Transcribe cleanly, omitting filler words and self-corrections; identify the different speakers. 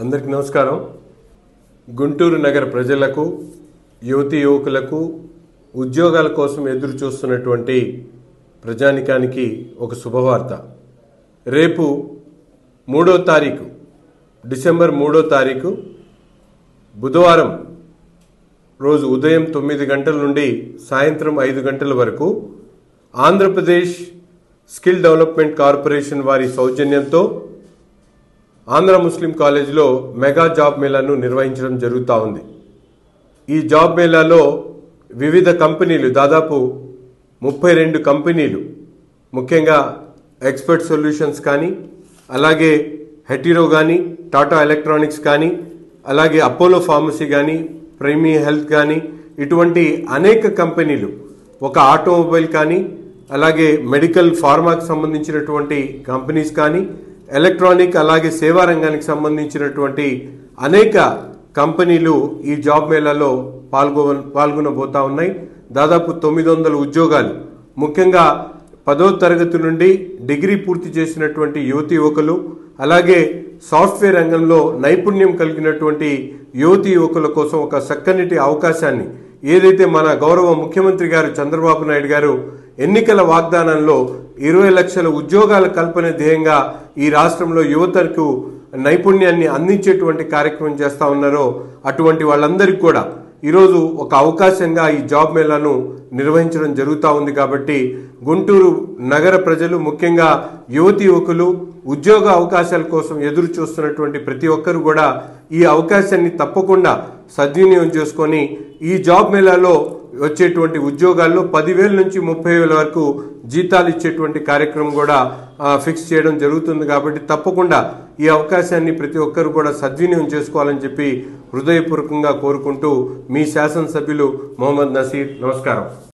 Speaker 1: అందరికీ నమస్కారం. గుంటూరు నగర ప్రజలకు, యువతి యువకులకు ఉద్యోగాల కోసం ఎదురు చూస్తున్నటువంటి ప్రజానికానికి ఒక శుభవార్త. రేపు 3వ తారీఖు డిసెంబర్ 3వ తారీఖు బుధవారం రోజు ఉదయం 9 గంటల నుండి సాయంత్రం 5 గంటల వరకు ఆంధ్రప్రదేశ్ స్కిల్ డెవలప్మెంట్ కార్పొరేషన్ వారి సౌజన్యంతో ఆంధ్ర ముస్లిం కాలేజీలో మెగా జాబ్ మేళాను నిర్వహించడం జరుగుతూ ఉంది. ఈ జాబ్ మేళాలో వివిధ కంపెనీలు, దాదాపు 32 కంపెనీలు, ముఖ్యంగా ఎక్స్పర్ట్ సొల్యూషన్స్ కానీ, అలాగే హెటీరో కానీ, టాటా ఎలక్ట్రానిక్స్ కానీ, అలాగే అపోలో ఫార్మసీ కానీ, ప్రైమీ హెల్త్ కానీ, ఇటువంటి అనేక కంపెనీలు, ఒక ఆటోమొబైల్ కానీ, అలాగే మెడికల్ ఫార్మాకి సంబంధించినటువంటి కంపెనీస్ కానీ, ఎలక్ట్రానిక్ అలాగే సేవా రంగానికి సంబంధించినటువంటి అనేక కంపెనీలు ఈ జాబ్ మేళాలో పాల్గొనబోతా ఉన్నాయి. దాదాపు 900 ఉద్యోగాలు, ముఖ్యంగా 10వ తరగతి నుండి డిగ్రీ పూర్తి చేసినటువంటి యువతి యువకులు, అలాగే సాఫ్ట్వేర్ రంగంలో నైపుణ్యం కలిగినటువంటి యువతి యువకుల కోసం ఒక చక్కనిటి అవకాశాన్ని ఏదైతే మన గౌరవ ముఖ్యమంత్రి గారు చంద్రబాబు నాయుడు గారు ఎన్నికల వాగ్దానంలో 20 లక్షల ఉద్యోగాల కల్పన ధ్యేయంగా ఈ రాష్ట్రంలో యువతకు నైపుణ్యాన్ని అందించేటువంటి కార్యక్రమం చేస్తా ఉన్నారో అటువంటి వాళ్ళందరికీ కూడా ఈరోజు ఒక అవకాశంగా ఈ జాబ్ మేళాను నిర్వహించడం జరుగుతూ ఉంది. కాబట్టి గుంటూరు నగర ప్రజలు, ముఖ్యంగా యువతి యువకులు ఉద్యోగ అవకాశాల కోసం ఎదురు చూస్తున్నటువంటి ప్రతి ఒక్కరు కూడా ఈ అవకాశాన్ని తప్పకుండా సద్వినియోగం చేసుకొని ఈ జాబ్ మేళాలో వచ్చేటువంటి ఉద్యోగాల్లో 10,000 నుంచి 30,000 వరకు జీతాలు ఇచ్చేటువంటి కార్యక్రమం కూడా ఫిక్స్ చేయడం జరుగుతుంది. కాబట్టి తప్పకుండా ఈ అవకాశాన్ని ప్రతి ఒక్కరు కూడా సద్వినియోగం చేసుకోవాలని చెప్పి హృదయపూర్వకంగా కోరుకుంటూ మీ శాసనసభ్యులు మొహమ్మద్ నసీర్. నమస్కారం.